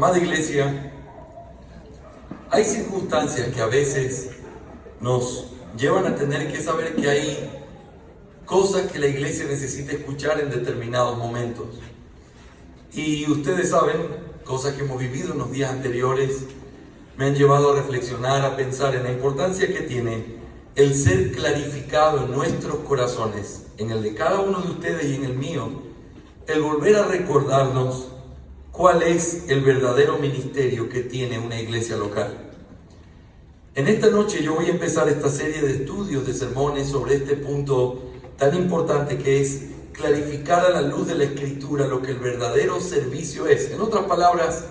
Amada iglesia, hay circunstancias que a veces nos llevan a tener que saber que hay cosas que la iglesia necesita escuchar en determinados momentos. Y ustedes saben, cosas que hemos vivido en los días anteriores me han llevado a reflexionar, a pensar en la importancia que tiene el ser clarificado en nuestros corazones, en el de cada uno de ustedes y en el mío, el volver a recordarnos cuál es el verdadero ministerio que tiene una iglesia local. En esta noche yo voy a empezar esta serie de estudios, de sermones sobre este punto tan importante que es clarificar a la luz de la Escritura lo que el verdadero servicio es. En otras palabras,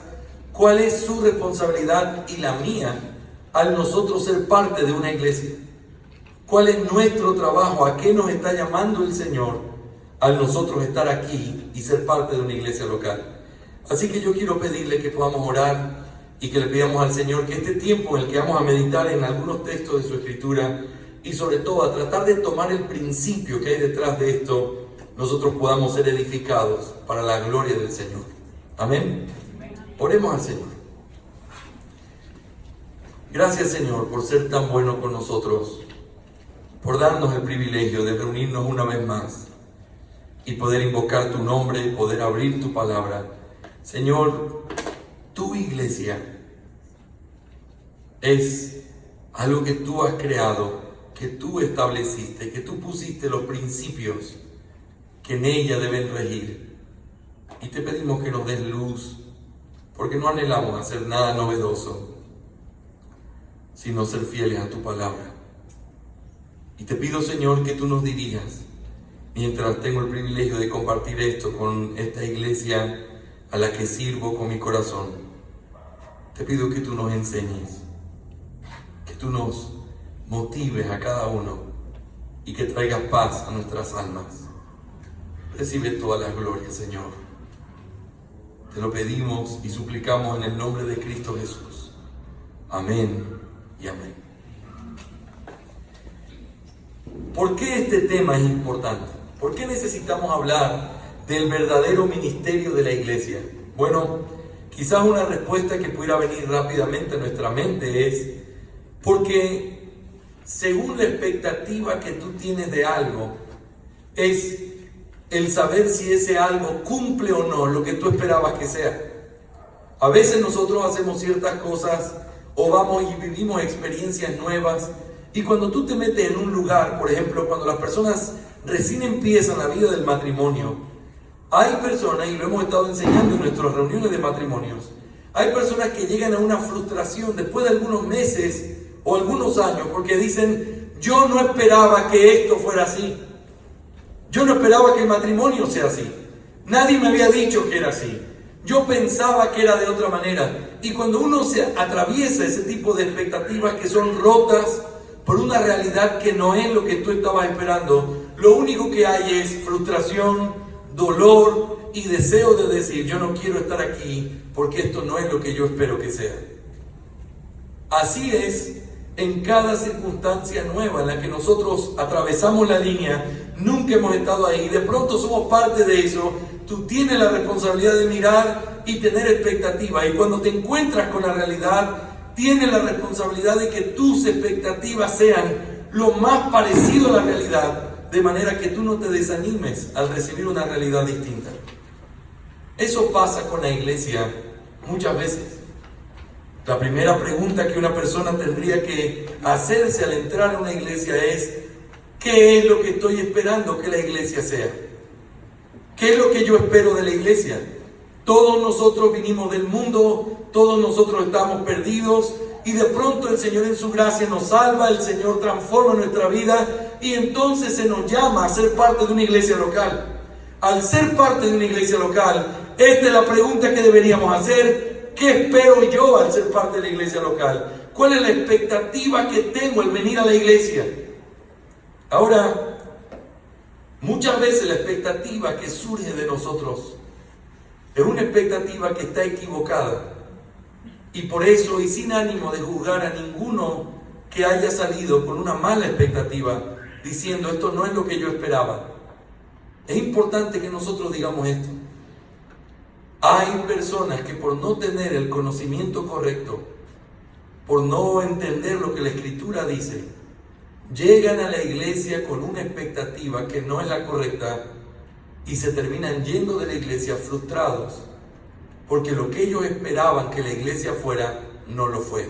cuál es su responsabilidad y la mía al nosotros ser parte de una iglesia. ¿Cuál es nuestro trabajo? ¿A qué nos está llamando el Señor al nosotros estar aquí y ser parte de una iglesia local? Así que yo quiero pedirle que podamos orar y que le pidamos al Señor que este tiempo en el que vamos a meditar en algunos textos de su Escritura y sobre todo a tratar de tomar el principio que hay detrás de esto, nosotros podamos ser edificados para la gloria del Señor. Amén. Oremos al Señor. Gracias, Señor, por ser tan bueno con nosotros, por darnos el privilegio de reunirnos una vez más y poder invocar tu nombre, poder abrir tu palabra. Señor, tu iglesia es algo que tú has creado, que tú estableciste, que tú pusiste los principios que en ella deben regir. Y te pedimos que nos des luz, porque no anhelamos hacer nada novedoso, sino ser fieles a tu palabra. Y te pido, Señor, que tú nos dirijas, mientras tengo el privilegio de compartir esto con esta iglesia a la que sirvo con mi corazón. Te pido que tú nos enseñes, que tú nos motives a cada uno y que traigas paz a nuestras almas. Recibe toda la gloria, Señor. Te lo pedimos y suplicamos en el nombre de Cristo Jesús. Amén y amén. ¿Por qué este tema es importante? ¿Por qué necesitamos hablar del verdadero ministerio de la iglesia? Bueno, quizás una respuesta que pudiera venir rápidamente a nuestra mente es porque según la expectativa que tú tienes de algo, es el saber si ese algo cumple o no lo que tú esperabas que sea. A veces nosotros hacemos ciertas cosas o vamos y vivimos experiencias nuevas, y cuando tú te metes en un lugar, por ejemplo, cuando las personas recién empiezan la vida del matrimonio, hay personas, y lo hemos estado enseñando en nuestras reuniones de matrimonios, hay personas que llegan a una frustración después de algunos meses o algunos años, porque dicen, yo no esperaba que esto fuera así. Yo no esperaba que el matrimonio sea así. Nadie me había dicho que era así. Yo pensaba que era de otra manera. Y cuando uno se atraviesa ese tipo de expectativas que son rotas por una realidad que no es lo que tú estabas esperando, lo único que hay es frustración, dolor y deseo de decir, yo no quiero estar aquí porque esto no es lo que yo espero que sea. Así es en cada circunstancia nueva en la que nosotros atravesamos la línea. Nunca hemos estado ahí, de pronto somos parte de eso. Tú tienes la responsabilidad de mirar y tener expectativas, y cuando te encuentras con la realidad, tienes la responsabilidad de que tus expectativas sean lo más parecido a la realidad, de manera que tú no te desanimes al recibir una realidad distinta. Eso pasa con la iglesia muchas veces. La primera pregunta que una persona tendría que hacerse al entrar a una iglesia es, ¿qué es lo que estoy esperando que la iglesia sea? ¿Qué es lo que yo espero de la iglesia? Todos nosotros vinimos del mundo, todos nosotros estamos perdidos, y de pronto el Señor en su gracia nos salva, el Señor transforma nuestra vida, y entonces se nos llama a ser parte de una iglesia local. Al ser parte de una iglesia local, esta es la pregunta que deberíamos hacer. ¿Qué espero yo al ser parte de la iglesia local? ¿Cuál es la expectativa que tengo al venir a la iglesia? Ahora, muchas veces la expectativa que surge de nosotros es una expectativa que está equivocada. Y por eso, y sin ánimo de juzgar a ninguno que haya salido con una mala expectativa, diciendo esto no es lo que yo esperaba, es importante que nosotros digamos esto. Hay personas que por no tener el conocimiento correcto, por no entender lo que la Escritura dice, llegan a la iglesia con una expectativa que no es la correcta y se terminan yendo de la iglesia frustrados porque lo que ellos esperaban que la iglesia fuera, no lo fue.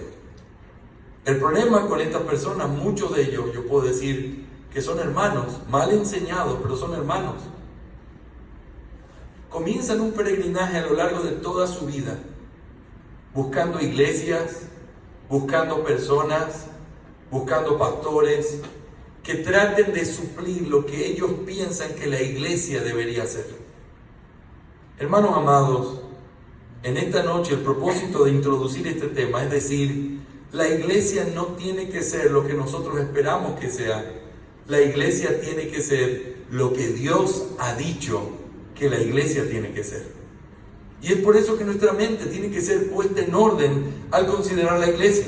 El problema con estas personas, muchos de ellos, yo puedo decir que son hermanos, mal enseñados, pero son hermanos. Comienzan un peregrinaje a lo largo de toda su vida, buscando iglesias, buscando personas, buscando pastores que traten de suplir lo que ellos piensan que la iglesia debería hacer. Hermanos amados, en esta noche el propósito de introducir este tema es decir, la iglesia no tiene que ser lo que nosotros esperamos que sea. La iglesia tiene que ser lo que Dios ha dicho que la iglesia tiene que ser. Y es por eso que nuestra mente tiene que ser puesta en orden al considerar la iglesia.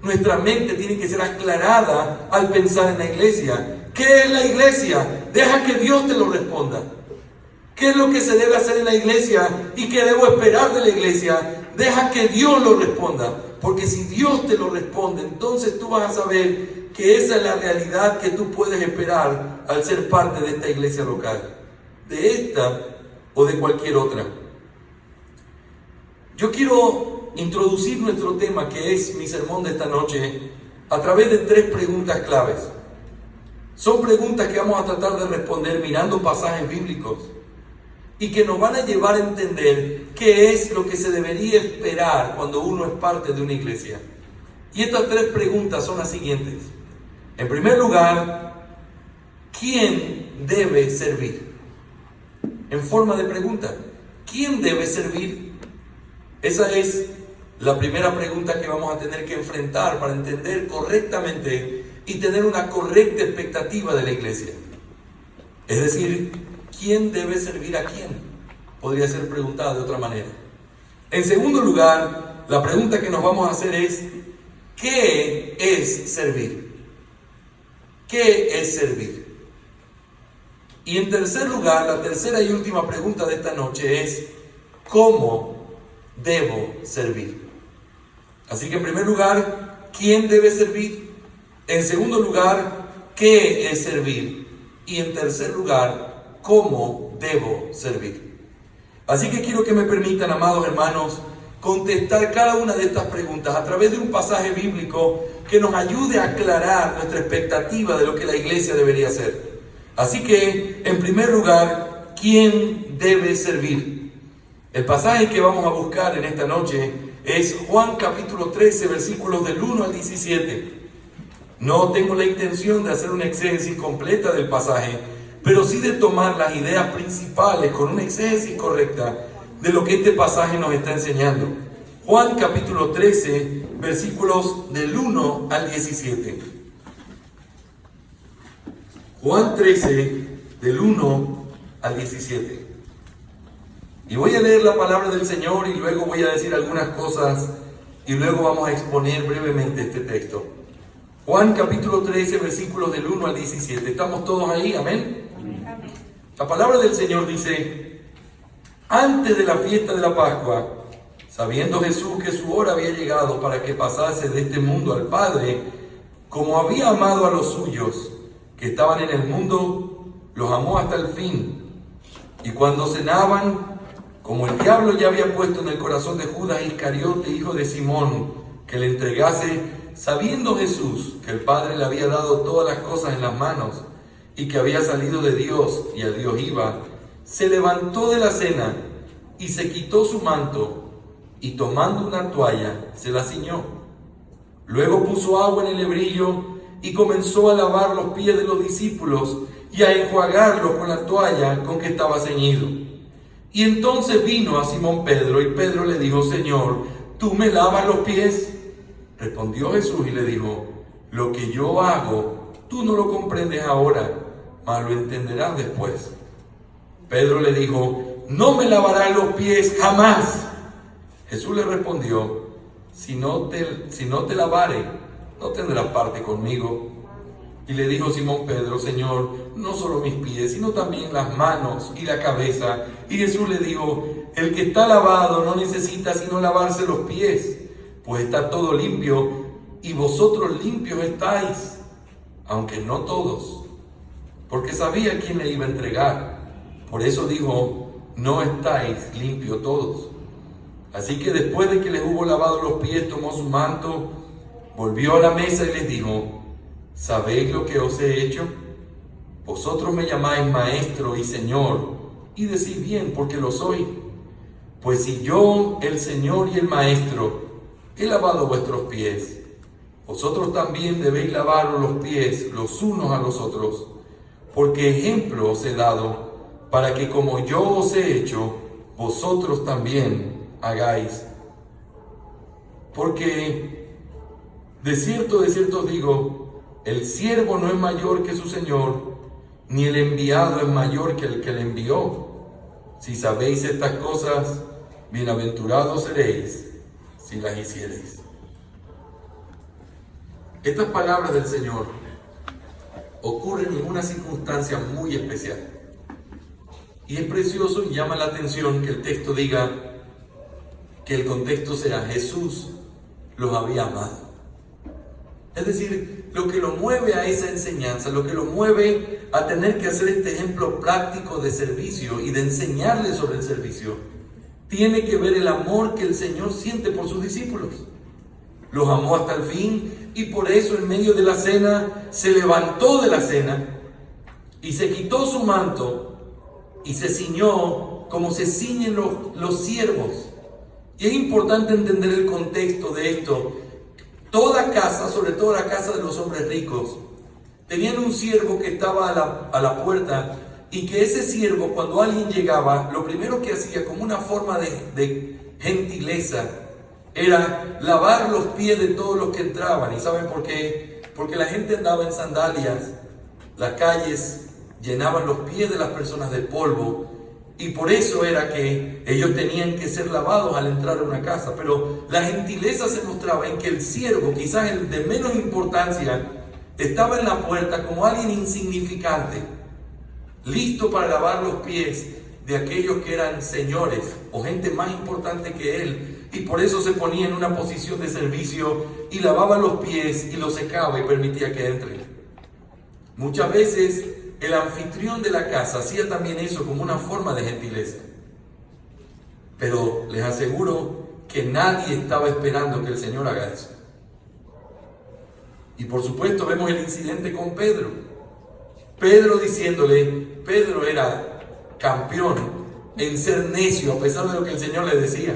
Nuestra mente tiene que ser aclarada al pensar en la iglesia. ¿Qué es la iglesia? Deja que Dios te lo responda. ¿Qué es lo que se debe hacer en la iglesia y qué debo esperar de la iglesia? Deja que Dios lo responda. Porque si Dios te lo responde, entonces tú vas a saber que esa es la realidad que tú puedes esperar al ser parte de esta iglesia local. De esta o de cualquier otra. Yo quiero introducir nuestro tema, que es mi sermón de esta noche, a través de 3 preguntas claves. Son preguntas que vamos a tratar de responder mirando pasajes bíblicos y que nos van a llevar a entender qué es lo que se debería esperar cuando uno es parte de una iglesia. Y estas 3 preguntas son las siguientes. En primer lugar, ¿quién debe servir? En forma de pregunta, ¿quién debe servir? Esa es la primera pregunta que vamos a tener que enfrentar para entender correctamente y tener una correcta expectativa de la iglesia. Es decir, ¿quién debe servir a quién? Podría ser preguntada de otra manera. En segundo lugar, la pregunta que nos vamos a hacer es, ¿qué es servir? ¿Qué es servir? Y en tercer lugar, la tercera y última pregunta de esta noche es, ¿cómo debo servir? Así que en primer lugar, ¿quién debe servir? En segundo lugar, ¿qué es servir? Y en tercer lugar, ¿cómo debo servir? Así que quiero que me permitan, amados hermanos, contestar cada una de estas preguntas a través de un pasaje bíblico que nos ayude a aclarar nuestra expectativa de lo que la iglesia debería hacer. Así que, en primer lugar, ¿quién debe servir? El pasaje que vamos a buscar en esta noche es Juan capítulo 13, versículos del 1 al 17. No tengo la intención de hacer una exégesis completa del pasaje, pero sí de tomar las ideas principales con una exégesis correcta de lo que este pasaje nos está enseñando. Juan capítulo 13, versículos del 1 al 17. Juan 13, del 1 al 17. Y voy a leer la palabra del Señor y luego voy a decir algunas cosas y luego vamos a exponer brevemente este texto. Juan capítulo 13, versículos del 1 al 17. ¿Estamos todos ahí? ¿Amén? La palabra del Señor dice: antes de la fiesta de la Pascua, sabiendo Jesús que su hora había llegado para que pasase de este mundo al Padre, como había amado a los suyos que estaban en el mundo, los amó hasta el fin. Y cuando cenaban, como el diablo ya había puesto en el corazón de Judas Iscariote, hijo de Simón, que le entregase, sabiendo Jesús que el Padre le había dado todas las cosas en las manos y que había salido de Dios y a Dios iba, se levantó de la cena y se quitó su manto y tomando una toalla se la ciñó. Luego puso agua en el hebrillo y comenzó a lavar los pies de los discípulos y a enjuagarlos con la toalla con que estaba ceñido. Y entonces vino a Simón Pedro y Pedro le dijo: Señor, ¿tú me lavas los pies? Respondió Jesús y le dijo: lo que yo hago, tú no lo comprendes ahora, mas lo entenderás después. Pedro le dijo: no me lavarás los pies jamás. Jesús le respondió: si no te lavare, no tendrás parte conmigo. Y le dijo Simón Pedro: Señor, no solo mis pies, sino también las manos y la cabeza. Y Jesús le dijo: el que está lavado no necesita sino lavarse los pies, pues está todo limpio, y vosotros limpios estáis, aunque no todos, porque sabía quién le iba a entregar. Por eso dijo, no estáis limpios todos. Así que después de que les hubo lavado los pies, tomó su manto, volvió a la mesa y les dijo, ¿sabéis lo que os he hecho? Vosotros me llamáis maestro y señor, y decís bien, porque lo soy. Pues si yo, el Señor y el Maestro, he lavado vuestros pies, vosotros también debéis lavaros los pies los unos a los otros, porque ejemplo os he dado, para que como yo os he hecho, vosotros también hagáis. Porque de cierto os digo, el siervo no es mayor que su Señor, ni el enviado es mayor que el que le envió. Si sabéis estas cosas, bienaventurados seréis si las hiciereis. Estas palabras del Señor ocurren en una circunstancia muy especial. Y es precioso y llama la atención que el texto diga, que el contexto sea Jesús los había amado. Es decir, lo que lo mueve a esa enseñanza, lo que lo mueve a tener que hacer este ejemplo práctico de servicio y de enseñarles sobre el servicio, tiene que ver el amor que el Señor siente por sus discípulos. Los amó hasta el fin y por eso en medio de la cena se levantó de la cena y se quitó su manto y se ciñó como se ciñen los siervos. Y es importante entender el contexto de esto. Toda casa, sobre todo la casa de los hombres ricos, tenían un siervo que estaba a la puerta y que ese siervo, cuando alguien llegaba, lo primero que hacía como una forma de gentileza era lavar los pies de todos los que entraban. ¿Y saben por qué? Porque la gente andaba en sandalias, las calles llenaban los pies de las personas de polvo, y por eso era que ellos tenían que ser lavados al entrar a una casa. Pero la gentileza se mostraba en que el siervo, quizás el de menos importancia, estaba en la puerta como alguien insignificante, listo para lavar los pies de aquellos que eran señores o gente más importante que él, y por eso se ponía en una posición de servicio y lavaba los pies y los secaba y permitía que entren. Muchas veces el anfitrión de la casa hacía también eso como una forma de gentileza. Pero les aseguro que nadie estaba esperando que el Señor haga eso. Y por supuesto vemos el incidente con Pedro. Pedro diciéndole, Pedro era campeón en ser necio a pesar de lo que el Señor le decía.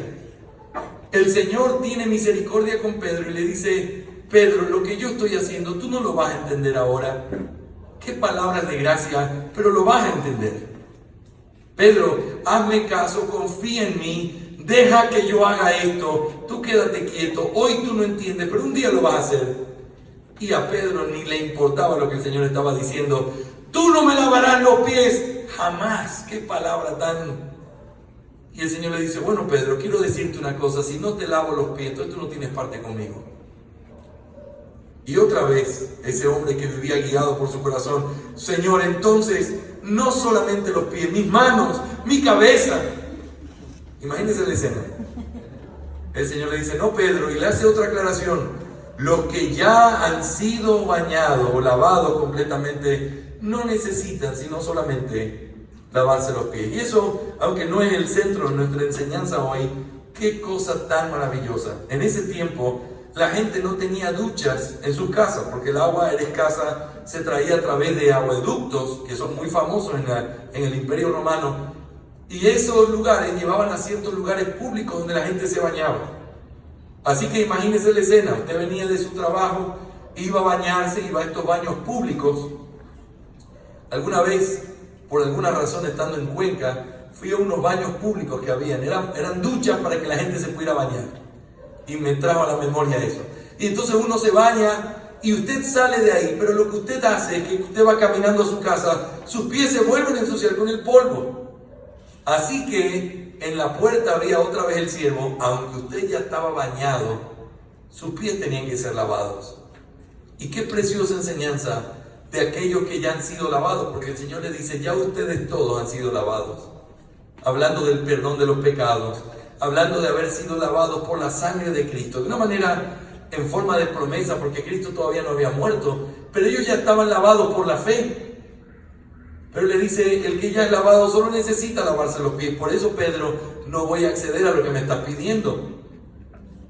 El Señor tiene misericordia con Pedro y le dice, Pedro, lo que yo estoy haciendo tú no lo vas a entender ahora. Qué palabras de gracia, pero lo vas a entender. Pedro, hazme caso, confía en mí, deja que yo haga esto, tú quédate quieto, hoy tú no entiendes, pero un día lo vas a hacer. Y a Pedro ni le importaba lo que el Señor estaba diciendo, tú no me lavarás los pies, jamás. Qué palabra tan... Y el Señor le dice, bueno Pedro, quiero decirte una cosa, si no te lavo los pies, entonces tú no tienes parte conmigo. Y otra vez, ese hombre que vivía guiado por su corazón, Señor, entonces, no solamente los pies, mis manos, mi cabeza. Imagínense la escena. El Señor le dice, no Pedro, y le hace otra aclaración. Los que ya han sido bañados o lavados completamente, no necesitan sino solamente lavarse los pies. Y eso, aunque no es el centro de nuestra enseñanza hoy, qué cosa tan maravillosa. En ese tiempo, la gente no tenía duchas en sus casas, porque el agua era escasa, se traía a través de acueductos, que son muy famosos en el Imperio Romano, y esos lugares llevaban a ciertos lugares públicos donde la gente se bañaba. Así que imagínese la escena, usted venía de su trabajo, iba a bañarse, iba a estos baños públicos. Alguna vez, por alguna razón estando en Cuenca, fui a unos baños públicos que habían, eran duchas para que la gente se pudiera bañar. Y me trajo a la memoria eso. Y entonces uno se baña y usted sale de ahí, pero lo que usted hace es que usted va caminando a su casa, sus pies se vuelven a ensuciar con el polvo. Así que en la puerta había otra vez el siervo, aunque usted ya estaba bañado, sus pies tenían que ser lavados. Y qué preciosa enseñanza de aquellos que ya han sido lavados, porque el Señor le dice, ya ustedes todos han sido lavados. hablando del perdón de los pecados, hablando de haber sido lavados por la sangre de Cristo, de una manera en forma de promesa, porque Cristo todavía no había muerto, pero ellos ya estaban lavados por la fe. Pero le dice, el que ya es lavado solo necesita lavarse los pies. Por eso, Pedro, no voy a acceder a lo que me estás pidiendo.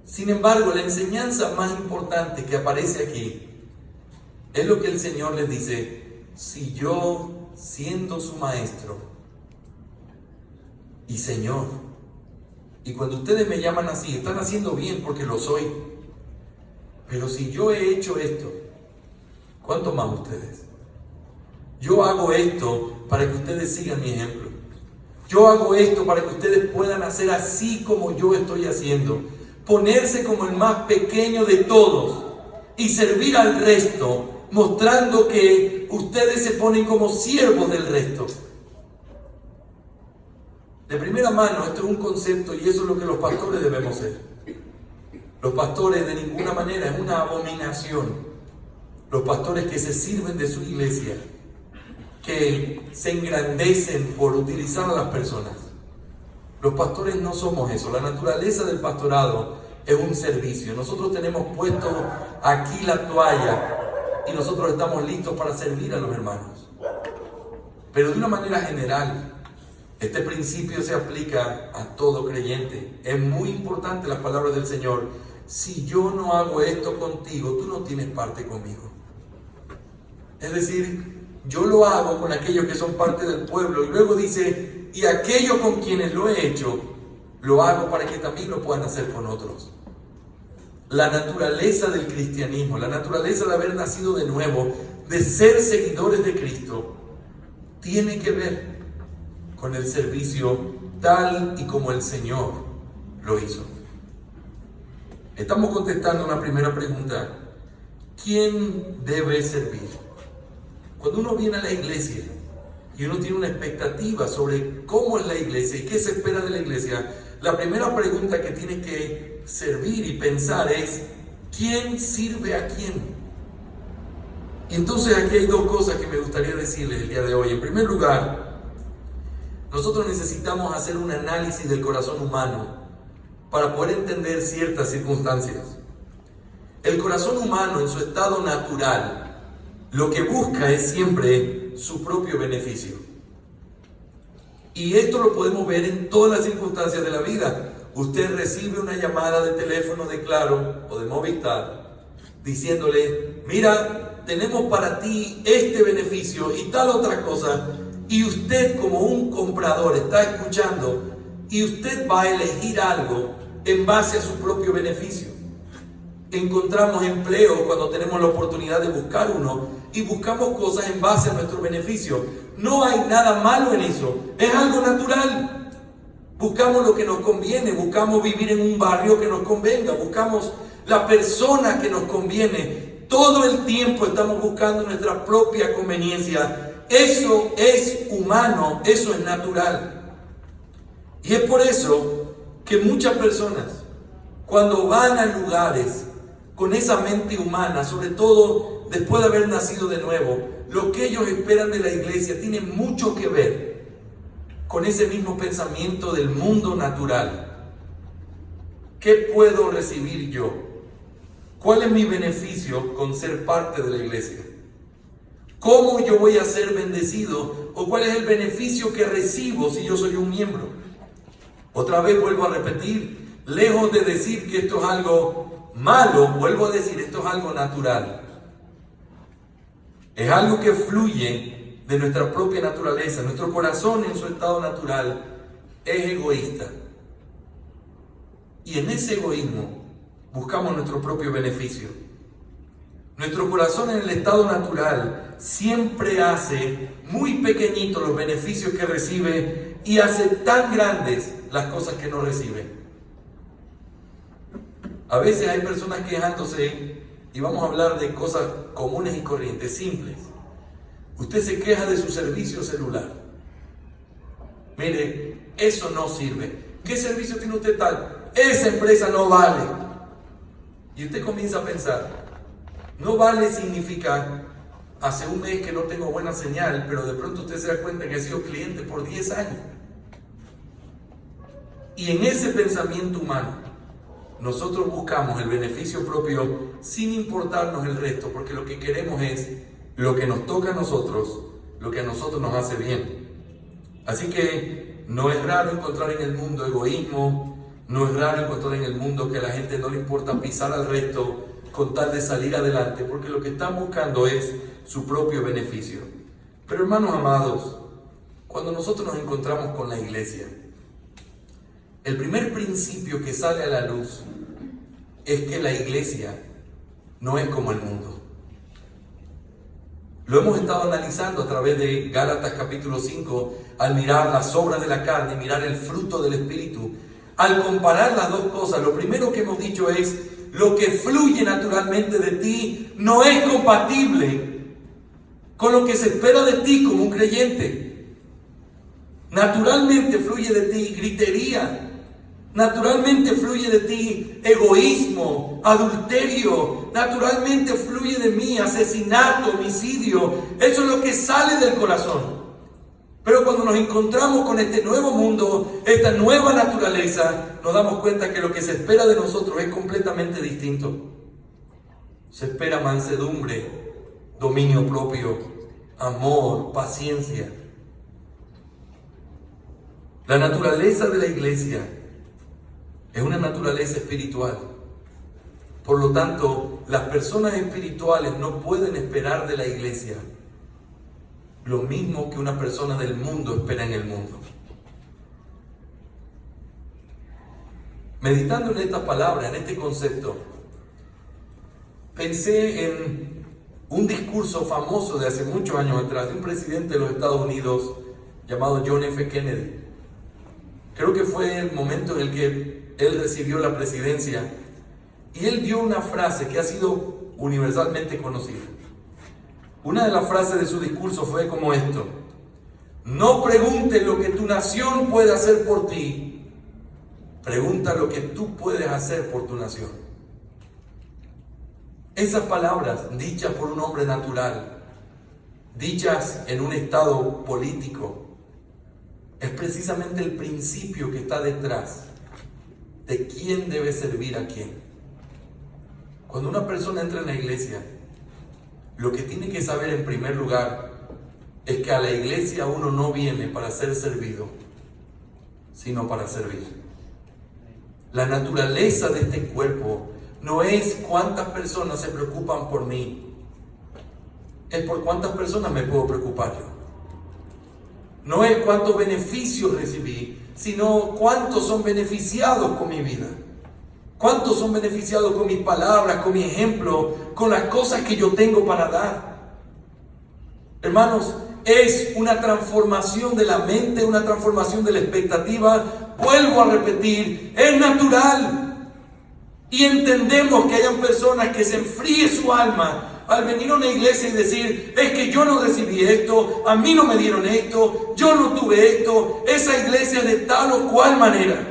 Sin embargo, la enseñanza más importante que aparece aquí es lo que el Señor les dice: si yo, siendo su maestro y Señor, y cuando ustedes me llaman así, están haciendo bien porque lo soy, pero si yo he hecho esto, ¿cuánto más ustedes? Yo hago esto para que ustedes sigan mi ejemplo. Yo hago esto para que ustedes puedan hacer así como yo estoy haciendo. Ponerse como el más pequeño de todos y servir al resto, mostrando que ustedes se ponen como siervos del resto. De primera mano, esto es un concepto y eso es lo que los pastores debemos ser. Los pastores de ninguna manera es una abominación. Los pastores que se sirven de su iglesia, que se engrandecen por utilizar a las personas. Los pastores no somos eso. La naturaleza del pastorado es un servicio. Nosotros tenemos puesto aquí la toalla y nosotros estamos listos para servir a los hermanos. Pero de una manera general, este principio se aplica a todo creyente. Es muy importante las palabras del Señor: si yo no hago esto contigo, tú no tienes parte conmigo. Es decir, yo lo hago con aquellos que son parte del pueblo, y luego dice, y aquellos con quienes lo he hecho, lo hago para que también lo puedan hacer con otros. La naturaleza del cristianismo, la naturaleza de haber nacido de nuevo, de ser seguidores de Cristo, tiene que ver con el servicio tal y como el Señor lo hizo. Estamos contestando una primera pregunta: ¿quién debe servir? Cuando uno viene a la iglesia y uno tiene una expectativa sobre cómo es la iglesia y qué se espera de la iglesia, la primera pregunta que tiene que servir y pensar es: ¿quién sirve a quién? Y entonces aquí hay dos cosas que me gustaría decirles el día de hoy. En primer lugar, nosotros necesitamos hacer un análisis del corazón humano para poder entender ciertas circunstancias. El corazón humano, en su estado natural, lo que busca es siempre su propio beneficio. Y esto lo podemos ver en todas las circunstancias de la vida. Usted recibe una llamada de teléfono de Claro o de Movistar diciéndole: mira, tenemos para ti este beneficio y tal otra cosa, y usted, como un comprador, está escuchando y usted va a elegir algo en base a su propio beneficio. Encontramos empleo cuando tenemos la oportunidad de buscar uno y buscamos cosas en base a nuestro beneficio. No hay nada malo en eso, es algo natural. Buscamos lo que nos conviene, buscamos vivir en un barrio que nos convenga, buscamos la persona que nos conviene. Todo el tiempo estamos buscando nuestra propia conveniencia. Eso es humano, eso es natural. Y es por eso que muchas personas, cuando van a lugares con esa mente humana, sobre todo después de haber nacido de nuevo, lo que ellos esperan de la iglesia tiene mucho que ver con ese mismo pensamiento del mundo natural. ¿Qué puedo recibir yo? ¿Cuál es mi beneficio con ser parte de la iglesia? ¿Cómo yo voy a ser bendecido? ¿O cuál es el beneficio que recibo si yo soy un miembro? Otra vez vuelvo a repetir, lejos de decir que esto es algo malo, vuelvo a decir, esto es algo natural. Es algo que fluye de nuestra propia naturaleza. Nuestro corazón, en su estado natural, es egoísta. Y en ese egoísmo buscamos nuestro propio beneficio. Nuestro corazón, en el estado natural, siempre hace muy pequeñitos los beneficios que recibe y hace tan grandes las cosas que no recibe. A veces hay personas quejándose, y vamos a hablar de cosas comunes y corrientes, simples. Usted se queja de su servicio celular. Mire, eso no sirve. ¿Qué servicio tiene usted tal? Esa empresa no vale. Y usted comienza a pensar, no vale significa, hace un mes que no tengo buena señal, pero de pronto usted se da cuenta que ha sido cliente por 10 años. Y en ese pensamiento humano, nosotros buscamos el beneficio propio sin importarnos el resto, porque lo que queremos es lo que nos toca a nosotros, lo que a nosotros nos hace bien. Así que no es raro encontrar en el mundo egoísmo, no es raro encontrar en el mundo que a la gente no le importa pisar al resto con tal de salir adelante, porque lo que están buscando es su propio beneficio. Pero hermanos amados, cuando nosotros nos encontramos con la iglesia, el primer principio que sale a la luz es que la iglesia no es como el mundo. Lo hemos estado analizando a través de Gálatas capítulo 5, al mirar las obras de la carne, mirar el fruto del Espíritu. Al comparar las dos cosas, lo primero que hemos dicho es, lo que fluye naturalmente de ti no es compatible con lo que se espera de ti como un creyente. Naturalmente fluye de ti gritería, naturalmente fluye de ti egoísmo, adulterio, naturalmente fluye de mí asesinato, homicidio. Eso es lo que sale del corazón. Pero cuando nos encontramos con este nuevo mundo, esta nueva naturaleza, nos damos cuenta que lo que se espera de nosotros es completamente distinto. Se espera mansedumbre, dominio propio, amor, paciencia. La naturaleza de la iglesia es una naturaleza espiritual. Por lo tanto, las personas espirituales no pueden esperar de la iglesia lo mismo que una persona del mundo espera en el mundo. Meditando en esta palabra, en este concepto, pensé en un discurso famoso de hace muchos años atrás de un presidente de los Estados Unidos llamado John F. Kennedy. Creo que fue el momento en el que él recibió la presidencia y él dio una frase que ha sido universalmente conocida. Una de las frases de su discurso fue como esto: no preguntes lo que tu nación puede hacer por ti, pregunta lo que tú puedes hacer por tu nación. Esas palabras, dichas por un hombre natural, dichas en un estado político, es precisamente el principio que está detrás de quién debe servir a quién. Cuando una persona entra en la iglesia, lo que tiene que saber en primer lugar es que a la iglesia uno no viene para ser servido, sino para servir. La naturaleza de este cuerpo no es cuántas personas se preocupan por mí, es por cuántas personas me puedo preocupar yo. No es cuántos beneficios recibí, sino cuántos son beneficiados con mi vida. ¿Cuántos son beneficiados con mis palabras, con mi ejemplo, con las cosas que yo tengo para dar? Hermanos, es una transformación de la mente, una transformación de la expectativa. Vuelvo a repetir, es natural. Y entendemos que hayan personas que se enfríe su alma al venir a una iglesia y decir, es que yo no recibí esto, a mí no me dieron esto, yo no tuve esto, esa iglesia de tal o cual manera.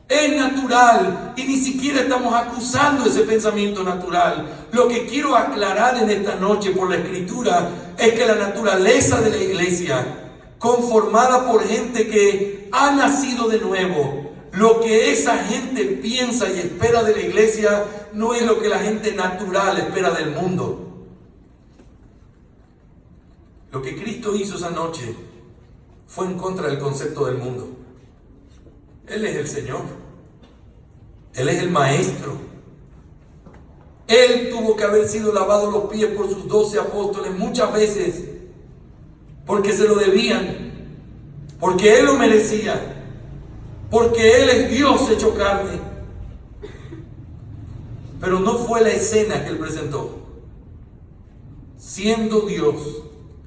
Es natural y ni siquiera estamos acusando ese pensamiento natural. Lo que quiero aclarar en esta noche por la Escritura es que la naturaleza de la iglesia, conformada por gente que ha nacido de nuevo, lo que esa gente piensa y espera de la iglesia no es lo que la gente natural espera del mundo. Lo que Cristo hizo esa noche fue en contra del concepto del mundo. Él es el Señor. Él es el Maestro. Él tuvo que haber sido lavado los pies por sus 12 apóstoles muchas veces, porque se lo debían, porque Él lo merecía, porque Él es Dios hecho carne. Pero no fue la escena que Él presentó. Siendo Dios,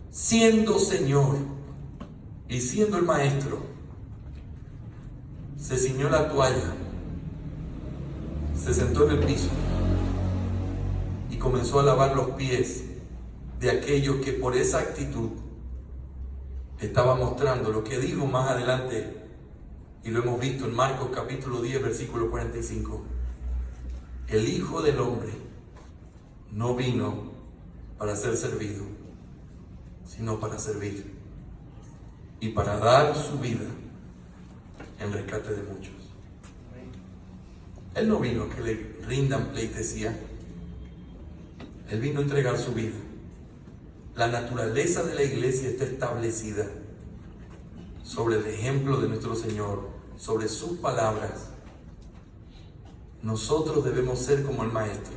siendo Señor y siendo el Maestro, se ciñó la toalla, se sentó en el piso y comenzó a lavar los pies de aquellos que por esa actitud estaba mostrando lo que dijo más adelante, y lo hemos visto en Marcos capítulo 10 versículo 45. El Hijo del Hombre no vino para ser servido, sino para servir y para dar su vida en rescate de muchos. Él no vino a que le rindan pleitesía. Él vino a entregar su vida. La naturaleza de la iglesia está establecida sobre el ejemplo de nuestro Señor, sobre sus palabras. Nosotros debemos ser como el Maestro.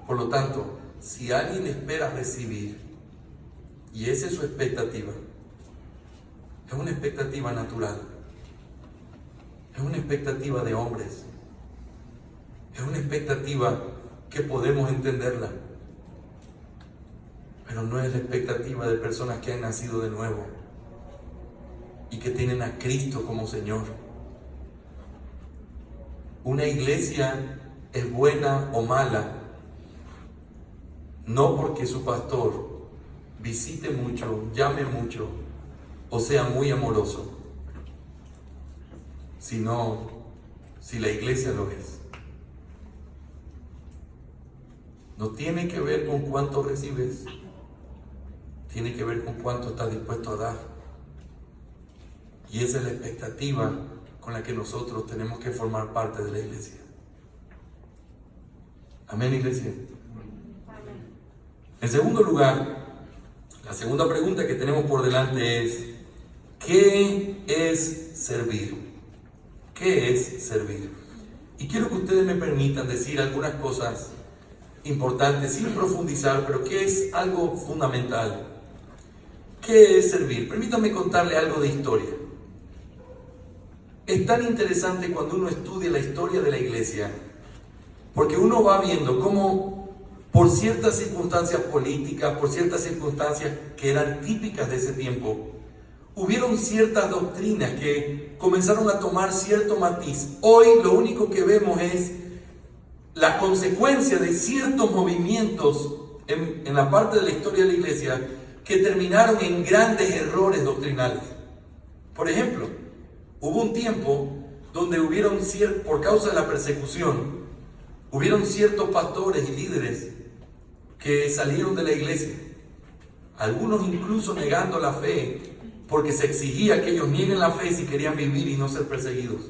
Por lo tanto, si alguien espera recibir, y esa es su expectativa, es una expectativa natural, es una expectativa de hombres, es una expectativa que podemos entenderla, pero no es la expectativa de personas que han nacido de nuevo y que tienen a Cristo como Señor. Una iglesia es buena o mala no porque su pastor visite mucho, llame mucho o sea muy amoroso, sino si la iglesia lo es. No tiene que ver con cuánto recibes, tiene que ver con cuánto estás dispuesto a dar. Y esa es la expectativa con la que nosotros tenemos que formar parte de la iglesia. Amén, iglesia. En segundo lugar, la segunda pregunta que tenemos por delante es: ¿qué es servir? ¿Qué es servir? Y quiero que ustedes me permitan decir algunas cosas importantes sin profundizar, pero que es algo fundamental. ¿Qué es servir? Permítanme contarle algo de historia. Es tan interesante cuando uno estudia la historia de la iglesia, porque uno va viendo cómo por ciertas circunstancias políticas, por ciertas circunstancias que eran típicas de ese tiempo, hubieron ciertas doctrinas que comenzaron a tomar cierto matiz. Hoy lo único que vemos es la consecuencia de ciertos movimientos en la parte de la historia de la iglesia que terminaron en grandes errores doctrinales. Por ejemplo, hubo un tiempo donde por causa de la persecución, hubieron ciertos pastores y líderes que salieron de la iglesia, algunos incluso negando la fe, porque se exigía que ellos nieguen la fe si querían vivir y no ser perseguidos.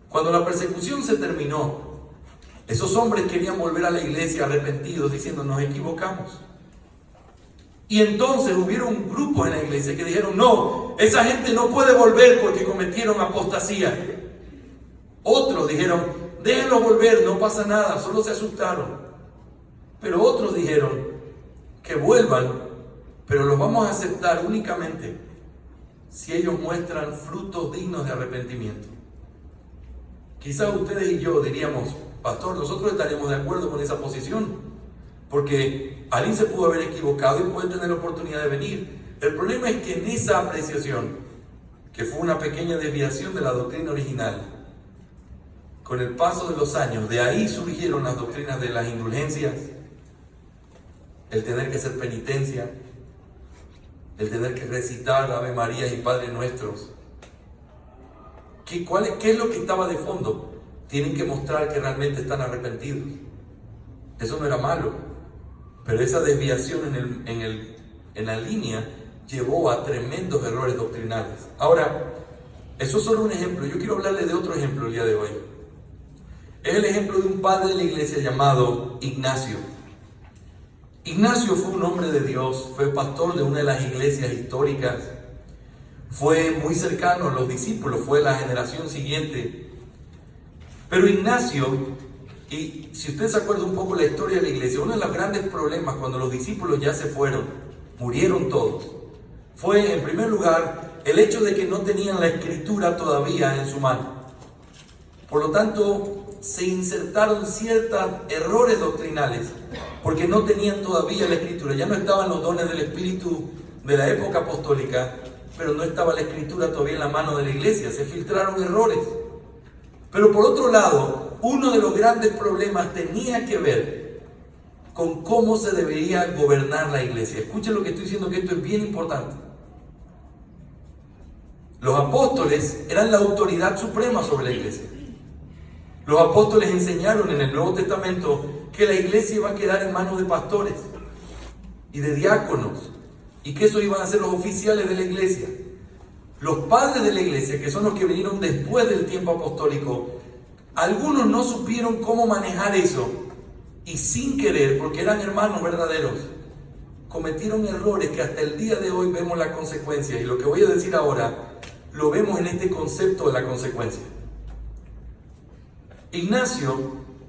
Cuando la persecución se terminó, esos hombres querían volver a la iglesia arrepentidos, diciendo: nos equivocamos. Y entonces hubieron grupos en la iglesia que dijeron: no, esa gente no puede volver porque cometieron apostasía. Otros dijeron: déjenlos volver, no pasa nada, solo se asustaron. Pero otros dijeron: que vuelvan, pero los vamos a aceptar únicamente si ellos muestran frutos dignos de arrepentimiento. Quizás ustedes y yo diríamos: pastor, nosotros estaríamos de acuerdo con esa posición, porque alguien se pudo haber equivocado y puede tener la oportunidad de venir. El problema es que en esa apreciación, que fue una pequeña desviación de la doctrina original, con el paso de los años, de ahí surgieron las doctrinas de las indulgencias, el tener que hacer penitencia, el tener que recitar Ave María y Padre Nuestros. ¿Qué es lo que estaba de fondo? Tienen que mostrar que realmente están arrepentidos. Eso no era malo, pero esa desviación en la línea llevó a tremendos errores doctrinales. Ahora, eso es solo un ejemplo. Yo quiero hablarle de otro ejemplo el día de hoy. Es el ejemplo de un padre de la iglesia llamado Ignacio. Ignacio fue un hombre de Dios, fue pastor de una de las iglesias históricas, fue muy cercano a los discípulos, fue la generación siguiente. Pero Ignacio, y si usted se acuerda un poco de la historia de la iglesia, uno de los grandes problemas cuando los discípulos ya se fueron, murieron todos, fue en primer lugar el hecho de que no tenían la escritura todavía en su mano. Por lo tanto, se insertaron ciertos errores doctrinales porque no tenían todavía la escritura. Ya no estaban los dones del Espíritu de la época apostólica, pero no estaba la escritura todavía en la mano de la iglesia. Se filtraron errores. Pero por otro lado, uno de los grandes problemas tenía que ver con cómo se debería gobernar la iglesia. Escuchen lo que estoy diciendo, que esto es bien importante. Los apóstoles eran la autoridad suprema sobre la iglesia. Los apóstoles enseñaron en el Nuevo Testamento que la iglesia iba a quedar en manos de pastores y de diáconos, y que eso iban a ser los oficiales de la iglesia. los padres de la iglesia, que son los que vinieron después del tiempo apostólico, algunos no supieron cómo manejar eso y sin querer, porque eran hermanos verdaderos, cometieron errores que hasta el día de hoy vemos las consecuencias. Y lo que voy a decir ahora lo vemos en este concepto de la consecuencia. Ignacio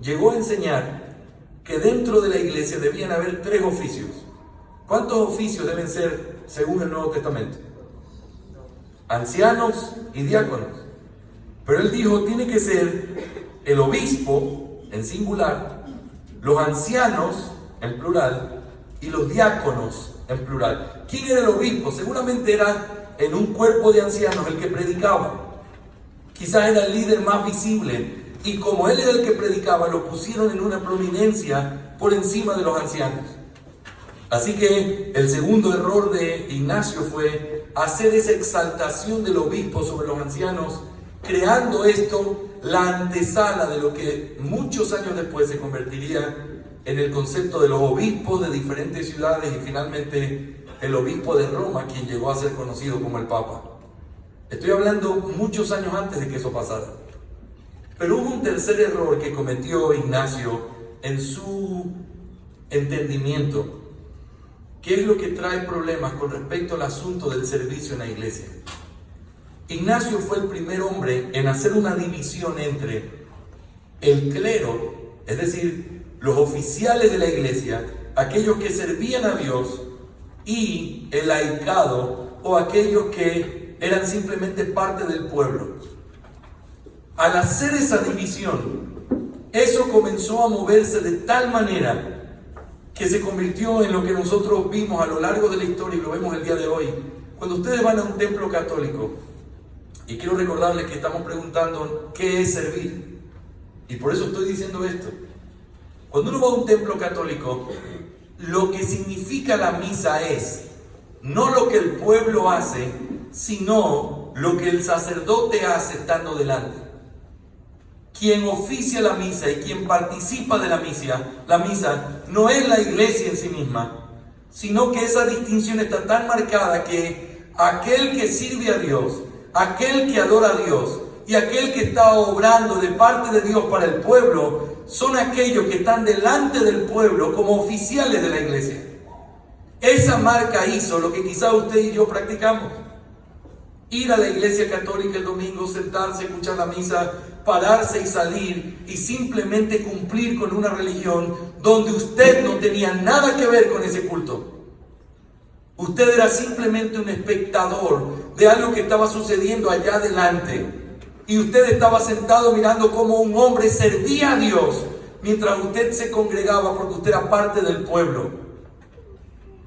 llegó a enseñar que dentro de la iglesia debían haber 3 oficios. ¿Cuántos oficios deben ser según el Nuevo Testamento? Ancianos y diáconos. Pero él dijo, tiene que ser el obispo en singular, los ancianos en plural y los diáconos en plural. ¿Quién era el obispo? Seguramente era en un cuerpo de ancianos el que predicaba. Quizás era el líder más visible, y como él era el que predicaba, lo pusieron en una prominencia por encima de los ancianos. Así que el segundo error de Ignacio fue hacer esa exaltación del obispo sobre los ancianos, creando esto la antesala de lo que muchos años después se convertiría en el concepto de los obispos de diferentes ciudades y finalmente el obispo de Roma, quien llegó a ser conocido como el Papa. Estoy hablando muchos años antes de que eso pasara. Pero hubo un tercer error que cometió Ignacio en su entendimiento, que es lo que trae problemas con respecto al asunto del servicio en la iglesia. Ignacio fue el primer hombre en hacer una división entre el clero, es decir, los oficiales de la iglesia, aquellos que servían a Dios, y el laicado, o aquellos que eran simplemente parte del pueblo. Al hacer esa división, eso comenzó a moverse de tal manera que se convirtió en lo que nosotros vimos a lo largo de la historia y lo vemos el día de hoy. Cuando ustedes van a un templo católico, y quiero recordarles que estamos preguntando ¿qué es servir? Y por eso estoy diciendo esto. Cuando uno va a un templo católico, lo que significa la misa es no lo que el pueblo hace, sino lo que el sacerdote hace estando delante. Quien oficia la misa y quien participa de la misa no es la iglesia en sí misma, sino que esa distinción está tan marcada que aquel que sirve a Dios, aquel que adora a Dios y aquel que está obrando de parte de Dios para el pueblo son aquellos que están delante del pueblo como oficiales de la iglesia. Esa marca hizo lo que quizá usted y yo practicamos. Ir a la iglesia católica el domingo, sentarse, escuchar la misa, pararse y salir y simplemente cumplir con una religión donde usted no tenía nada que ver con ese culto. Usted era simplemente un espectador de algo que estaba sucediendo allá adelante. Y usted estaba sentado mirando cómo un hombre servía a Dios mientras usted se congregaba porque usted era parte del pueblo.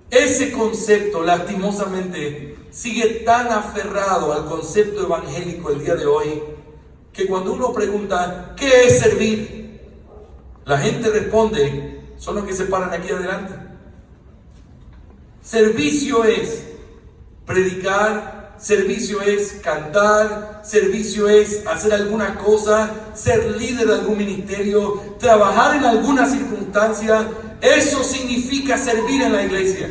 Ese concepto, lastimosamente, sigue tan aferrado al concepto evangélico el día de hoy que cuando uno pregunta ¿qué es servir?, la gente responde, son los que se paran aquí adelante. Servicio es predicar, servicio es cantar, servicio es hacer alguna cosa, ser líder de algún ministerio, trabajar en alguna circunstancia. Eso significa servir en la iglesia.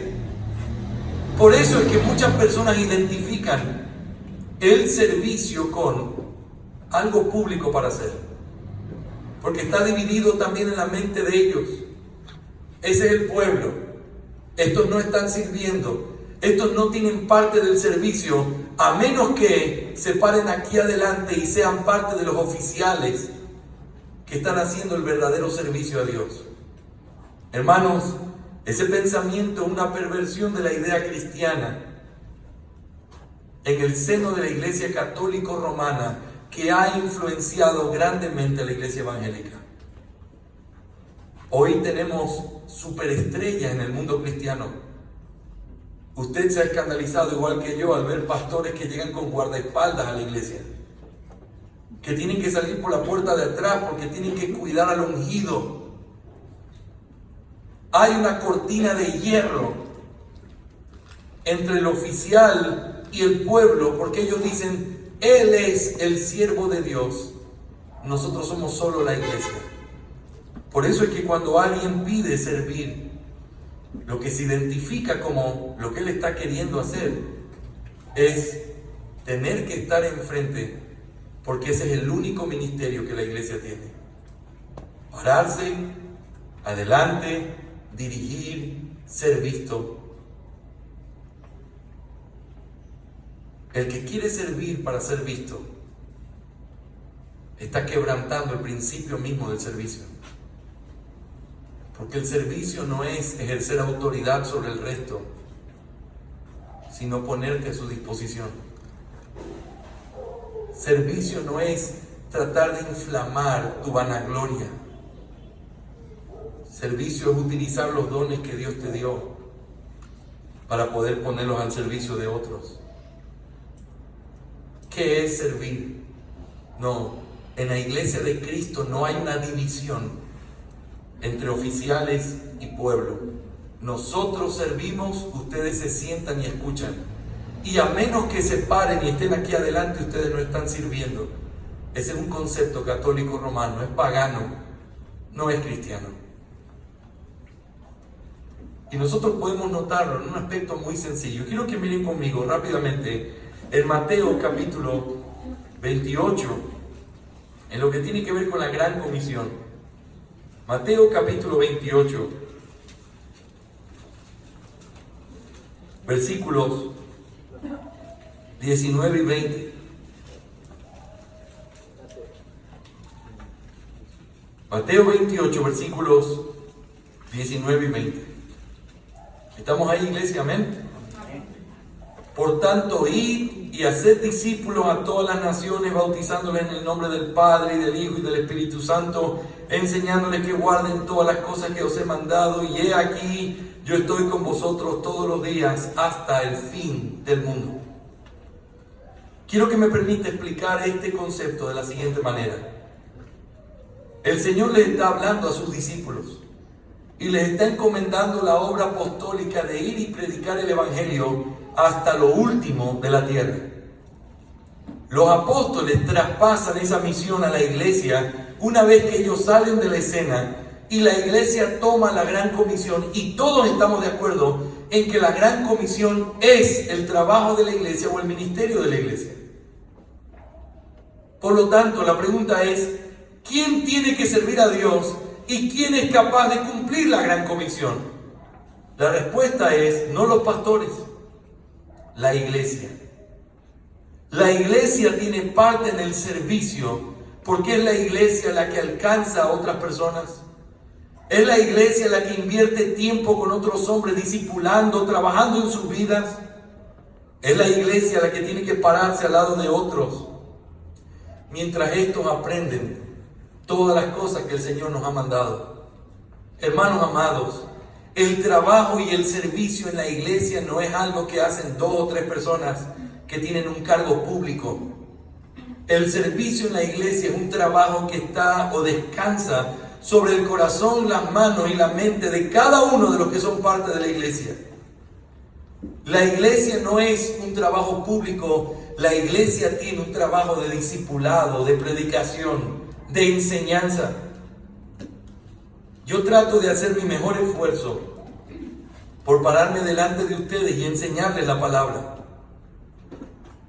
Por eso es que muchas personas identifican el servicio con algo público para hacer, porque está dividido también en la mente de ellos. Ese es el pueblo. Estos no están sirviendo, estos no tienen parte del servicio, a menos que se paren aquí adelante y sean parte de los oficiales que están haciendo el verdadero servicio a Dios. Hermanos, ese pensamiento es una perversión de la idea cristiana en el seno de la iglesia católico romana, que ha influenciado grandemente a la iglesia evangélica. Hoy tenemos superestrellas en el mundo cristiano. Usted se ha escandalizado igual que yo al ver pastores que llegan con guardaespaldas a la iglesia, que tienen que salir por la puerta de atrás porque tienen que cuidar al ungido. Hay una cortina de hierro entre el oficial y el pueblo, porque ellos dicen, Él es el siervo de Dios, nosotros somos solo la iglesia. Por eso es que cuando alguien pide servir, lo que se identifica como lo que él está queriendo hacer es tener que estar enfrente, porque ese es el único ministerio que la iglesia tiene. Pararse, adelante, dirigir, ser visto. El que quiere servir para ser visto está quebrantando el principio mismo del servicio. Porque el servicio no es ejercer autoridad sobre el resto, sino ponerte a su disposición. Servicio no es tratar de inflamar tu vanagloria. Servicio es utilizar los dones que Dios te dio para poder ponerlos al servicio de otros. ¿Qué es servir? No, en la iglesia de Cristo no hay una división entre oficiales y pueblo. Nosotros servimos, ustedes se sientan y escuchan. Y a menos que se paren y estén aquí adelante, ustedes no están sirviendo. Ese es un concepto católico romano, es pagano, no es cristiano. Y nosotros podemos notarlo en un aspecto muy sencillo. Quiero que miren conmigo rápidamente en Mateo capítulo 28, en lo que tiene que ver con la gran comisión. Mateo capítulo 28, versículos 19 y 20. Mateo 28, versículos 19 y 20. ¿Estamos ahí, iglesia? Amén. Por tanto, id y haced discípulos a todas las naciones, bautizándoles en el nombre del Padre, y del Hijo, y del Espíritu Santo, enseñándoles que guarden todas las cosas que os he mandado, y he aquí, yo estoy con vosotros todos los días hasta el fin del mundo. Quiero que me permita explicar este concepto de la siguiente manera. El Señor les está hablando a sus discípulos y les está encomendando la obra apostólica de ir y predicar el Evangelio hasta lo último de la tierra. Los apóstoles traspasan esa misión a la iglesia una vez que ellos salen de la escena y la iglesia toma la gran comisión, y todos estamos de acuerdo en que la gran comisión es el trabajo de la iglesia o el ministerio de la iglesia. Por lo tanto, la pregunta es, ¿quién tiene que servir a Dios y quién es capaz de cumplir la gran comisión? La respuesta es, no los pastores, la iglesia. La iglesia tiene parte en el servicio porque es la iglesia la que alcanza a otras personas. Es la iglesia la que invierte tiempo con otros hombres, discipulando, trabajando en sus vidas. Es la iglesia la que tiene que pararse al lado de otros, mientras estos aprenden todas las cosas que el Señor nos ha mandado. Hermanos amados, el trabajo y el servicio en la iglesia no es algo que hacen 2 o 3 personas que tienen un cargo público. El servicio en la iglesia es un trabajo que está o descansa sobre el corazón, las manos y la mente de cada uno de los que son parte de la iglesia. La iglesia no es un trabajo público, la iglesia tiene un trabajo de discipulado, de predicación, de enseñanza. Yo trato de hacer mi mejor esfuerzo por pararme delante de ustedes y enseñarles la palabra.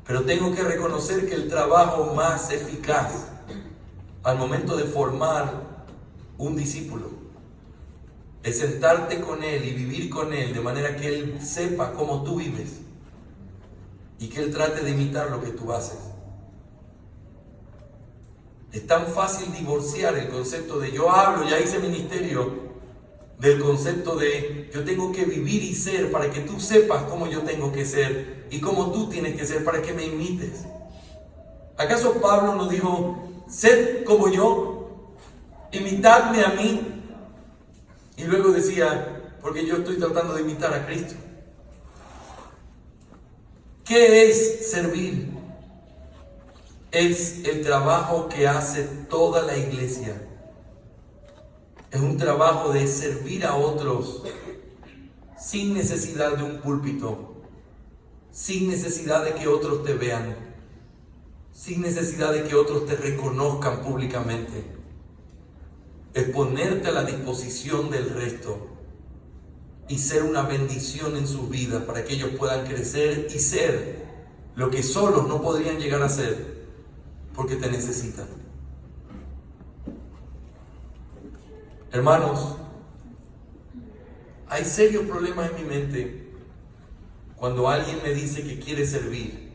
Pero tengo que reconocer que el trabajo más eficaz al momento de formar un discípulo es sentarte con él y vivir con él de manera que él sepa cómo tú vives y que él trate de imitar lo que tú haces. Es tan fácil divorciar el concepto de yo hablo, ya hice ministerio, del concepto de yo tengo que vivir y ser para que tú sepas cómo yo tengo que ser y cómo tú tienes que ser para que me imites. ¿Acaso Pablo no dijo, sed como yo, imitadme a mí? Y luego decía, porque yo estoy tratando de imitar a Cristo. ¿Qué es servir? Es el trabajo que hace toda la iglesia. Es un trabajo de servir a otros sin necesidad de un púlpito, sin necesidad de que otros te vean, sin necesidad de que otros te reconozcan públicamente. Es ponerte a la disposición del resto y ser una bendición en sus vidas para que ellos puedan crecer y ser lo que solos no podrían llegar a hacer, porque te necesitan. Hermanos, hay serios problemas en mi mente cuando alguien me dice que quiere servir,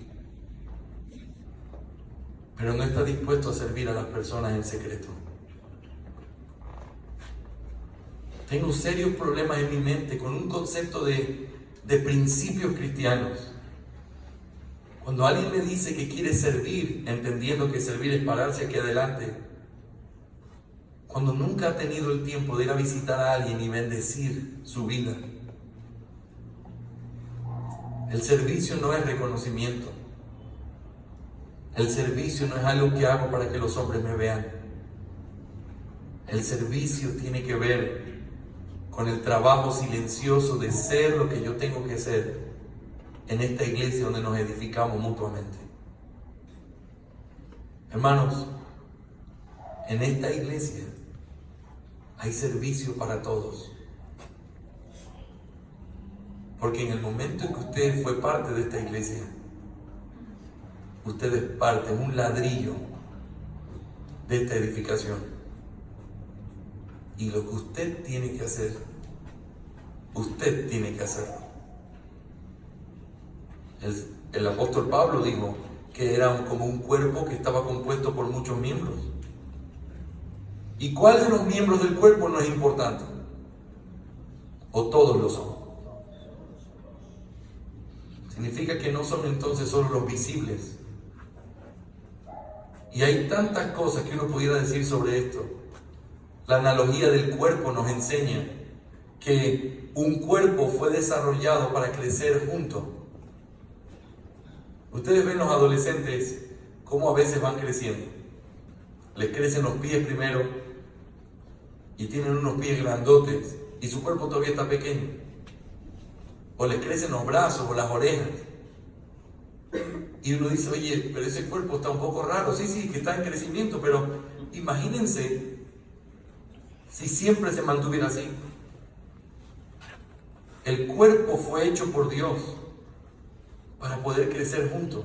pero no está dispuesto a servir a las personas en secreto. Tengo serios problemas en mi mente con un concepto de principios cristianos. Cuando alguien me dice que quiere servir, entendiendo que servir es pararse aquí adelante, cuando nunca ha tenido el tiempo de ir a visitar a alguien y bendecir su vida. El servicio no es reconocimiento. El servicio no es algo que hago para que los hombres me vean. El servicio tiene que ver con el trabajo silencioso de ser lo que yo tengo que ser en esta iglesia donde nos edificamos mutuamente. Hermanos, en esta iglesia hay servicio para todos. Porque en el momento en que usted fue parte de esta iglesia, usted es parte, un ladrillo de esta edificación. Y lo que usted tiene que hacer, usted tiene que hacerlo. El apóstol Pablo dijo que era como un cuerpo que estaba compuesto por muchos miembros. ¿Y cuál de los miembros del cuerpo no es importante? ¿O todos lo son? Significa que no son entonces solo los visibles. Y hay tantas cosas que uno pudiera decir sobre esto. La analogía del cuerpo nos enseña que un cuerpo fue desarrollado para crecer junto. Ustedes ven los adolescentes cómo a veces van creciendo. Les crecen los pies primero y tienen unos pies grandotes y su cuerpo todavía está pequeño. O les crecen los brazos o las orejas. Y uno dice, oye, pero ese cuerpo está un poco raro. Sí, que está en crecimiento, pero imagínense si siempre se mantuviera así. El cuerpo fue hecho por Dios para poder crecer juntos.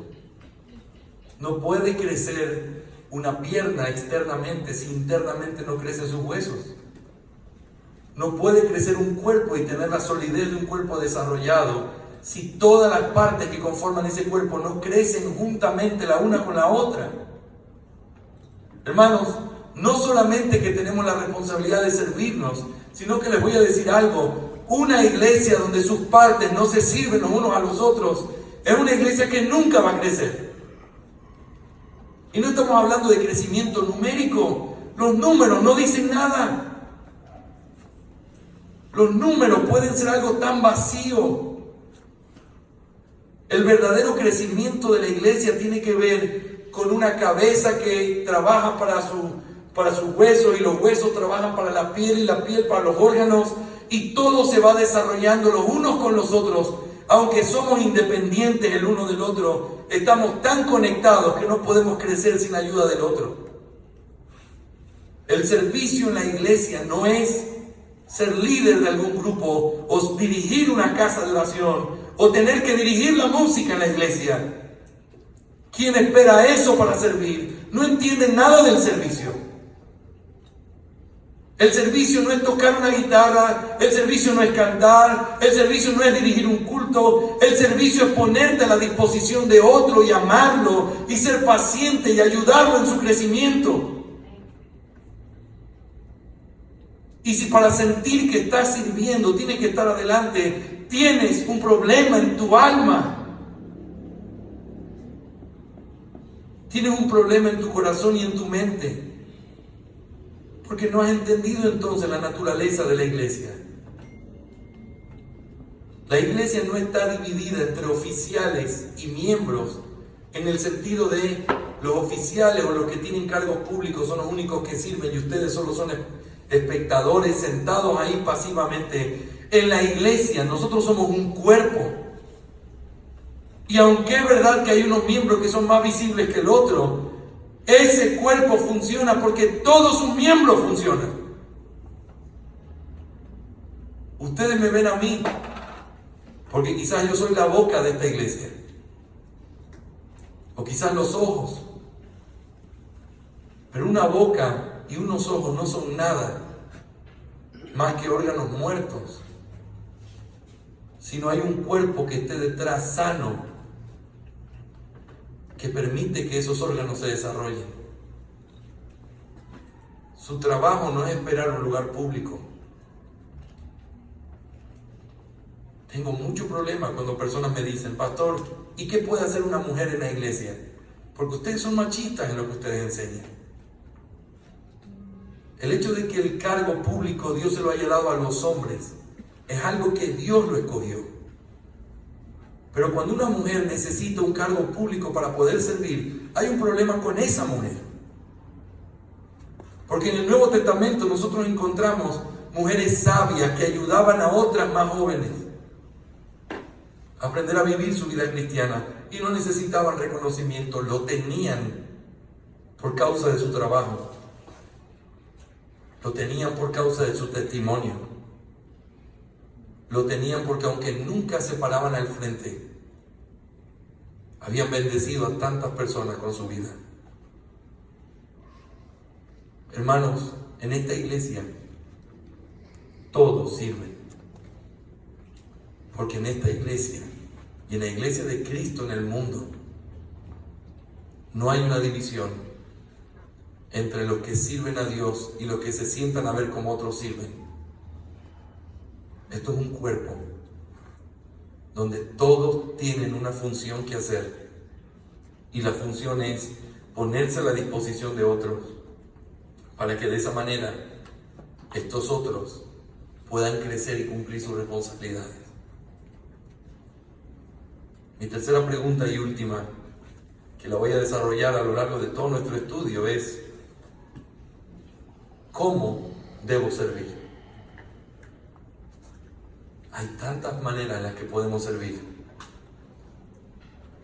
No puede crecer una pierna externamente si internamente no crecen sus huesos. No puede crecer un cuerpo y tener la solidez de un cuerpo desarrollado si todas las partes que conforman ese cuerpo no crecen juntamente la una con la otra. Hermanos, no solamente que tenemos la responsabilidad de servirnos, sino que les voy a decir algo. Una iglesia donde sus partes no se sirven los unos a los otros es una iglesia que nunca va a crecer. Y no estamos hablando de crecimiento numérico. Los números no dicen nada. Los números pueden ser algo tan vacío. El verdadero crecimiento de la iglesia tiene que ver con una cabeza que trabaja para sus huesos, y los huesos trabajan para la piel, y la piel para los órganos, y todo se va desarrollando los unos con los otros. Aunque somos independientes el uno del otro, estamos tan conectados que no podemos crecer sin ayuda del otro. El servicio en la iglesia no es ser líder de algún grupo, o dirigir una casa de oración, o tener que dirigir la música en la iglesia. Quien espera eso para servir no entiende nada del servicio. El servicio no es tocar una guitarra, el servicio no es cantar, el servicio no es dirigir un culto, el servicio es ponerte a la disposición de otro y amarlo y ser paciente y ayudarlo en su crecimiento. Y si para sentir que estás sirviendo tienes que estar adelante, tienes un problema en tu alma. Tienes un problema en tu corazón y en tu mente. Porque no has entendido entonces la naturaleza de la iglesia. La iglesia no está dividida entre oficiales y miembros en el sentido de los oficiales o los que tienen cargos públicos son los únicos que sirven y ustedes solo son espectadores sentados ahí pasivamente. En la iglesia nosotros somos un cuerpo. Y aunque es verdad que hay unos miembros que son más visibles que el otro, ese cuerpo funciona porque todos sus miembros funcionan. Ustedes me ven a mí porque quizás yo soy la boca de esta iglesia. o quizás los ojos. Pero una boca y unos ojos no son nada más que órganos muertos, sino hay un cuerpo que esté detrás sano, que permite que esos órganos se desarrollen. Su trabajo no es esperar un lugar público. Tengo mucho problema cuando personas me dicen: pastor, ¿y qué puede hacer una mujer en la iglesia? Porque ustedes son machistas en lo que ustedes enseñan. El hecho de que el cargo público Dios se lo haya dado a los hombres es algo que Dios lo escogió. Pero cuando una mujer necesita un cargo público para poder servir, hay un problema con esa mujer. Porque en el Nuevo Testamento nosotros encontramos mujeres sabias que ayudaban a otras más jóvenes a aprender a vivir su vida cristiana y no necesitaban reconocimiento, lo tenían por causa de su trabajo, lo tenían por causa de su testimonio, lo tenían porque aunque nunca se paraban al frente, habían bendecido a tantas personas con su vida. Hermanos, en esta iglesia todos sirven, porque en esta iglesia y en la iglesia de Cristo en el mundo no hay una división entre los que sirven a Dios y los que se sientan a ver cómo otros sirven. Esto es un cuerpo donde todos tienen una función que hacer, y la función es ponerse a la disposición de otros para que de esa manera estos otros puedan crecer y cumplir sus responsabilidades. Mi tercera pregunta y última, que la voy a desarrollar a lo largo de todo nuestro estudio, es: ¿cómo debo servir? Hay tantas maneras en las que podemos servir,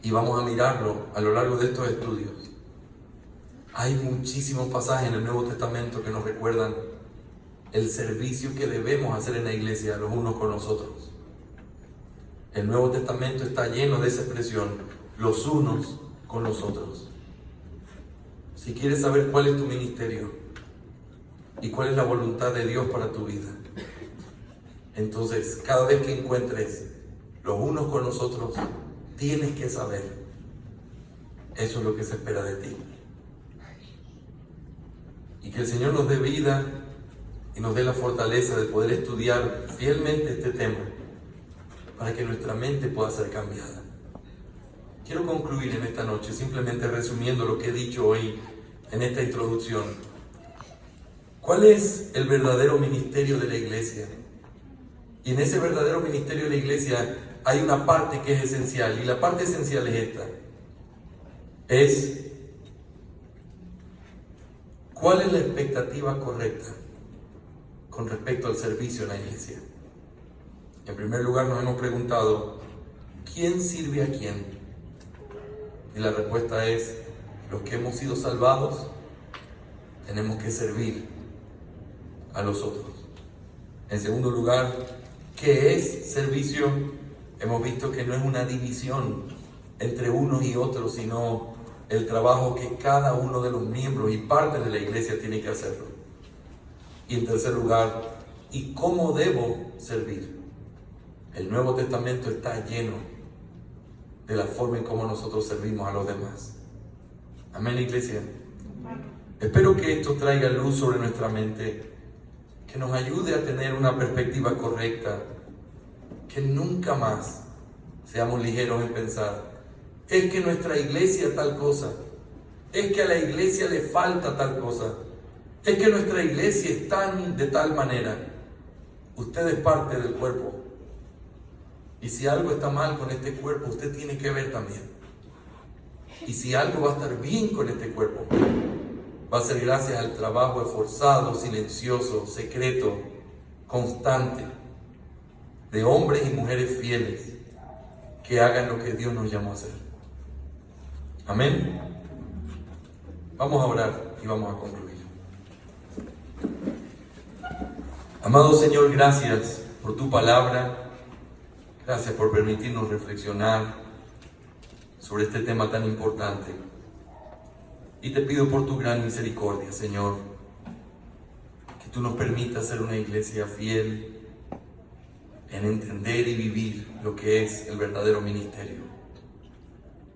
y vamos a mirarlo a lo largo de estos estudios. Hay muchísimos pasajes en el Nuevo Testamento que nos recuerdan el servicio que debemos hacer en la iglesia los unos con los otros. El Nuevo Testamento está lleno de esa expresión, los unos con los otros. Si quieres saber cuál es tu ministerio y cuál es la voluntad de Dios para tu vida, entonces cada vez que encuentres los unos con los otros, tienes que saber: eso es lo que se espera de ti. Y que el Señor nos dé vida y nos dé la fortaleza de poder estudiar fielmente este tema para que nuestra mente pueda ser cambiada. Quiero concluir en esta noche simplemente resumiendo lo que he dicho hoy en esta introducción. ¿Cuál es el verdadero ministerio de la iglesia? Y en ese verdadero ministerio de la iglesia hay una parte que es esencial, y la parte esencial es esta: es ¿cuál es la expectativa correcta con respecto al servicio en la iglesia? En primer lugar, nos hemos preguntado: ¿quién sirve a quién? Y la respuesta es: los que hemos sido salvados tenemos que servir a los otros. En segundo lugar, ¿qué es servicio? Hemos visto que no es una división entre unos y otros, sino el trabajo que cada uno de los miembros y partes de la iglesia tiene que hacerlo. Y en tercer lugar, ¿y cómo debo servir? El Nuevo Testamento está lleno de la forma en cómo nosotros servimos a los demás. Amén, iglesia. Espero que esto traiga luz sobre nuestra mente, que nos ayude a tener una perspectiva correcta, que nunca más seamos ligeros en pensar: es que nuestra iglesia tal cosa, es que a la iglesia le falta tal cosa, es que nuestra iglesia está de tal manera. Usted es parte del cuerpo, y si algo está mal con este cuerpo, usted tiene que ver también. Y si algo va a estar bien con este cuerpo, va a ser gracias al trabajo esforzado, silencioso, secreto, constante de hombres y mujeres fieles que hagan lo que Dios nos llamó a hacer. Amén. Vamos a orar y vamos a concluir. Amado Señor, gracias por tu palabra. Gracias por permitirnos reflexionar sobre este tema tan importante. Y te pido por tu gran misericordia, Señor, que tú nos permitas ser una iglesia fiel en entender y vivir lo que es el verdadero ministerio.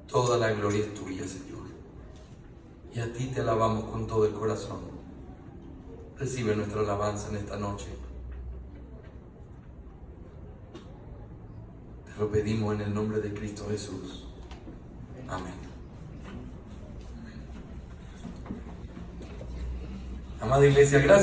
Toda la gloria es tuya, Señor. Y a ti te alabamos con todo el corazón. Recibe nuestra alabanza en esta noche. Te lo pedimos en el nombre de Cristo Jesús. Amén. Amada iglesia, gracias.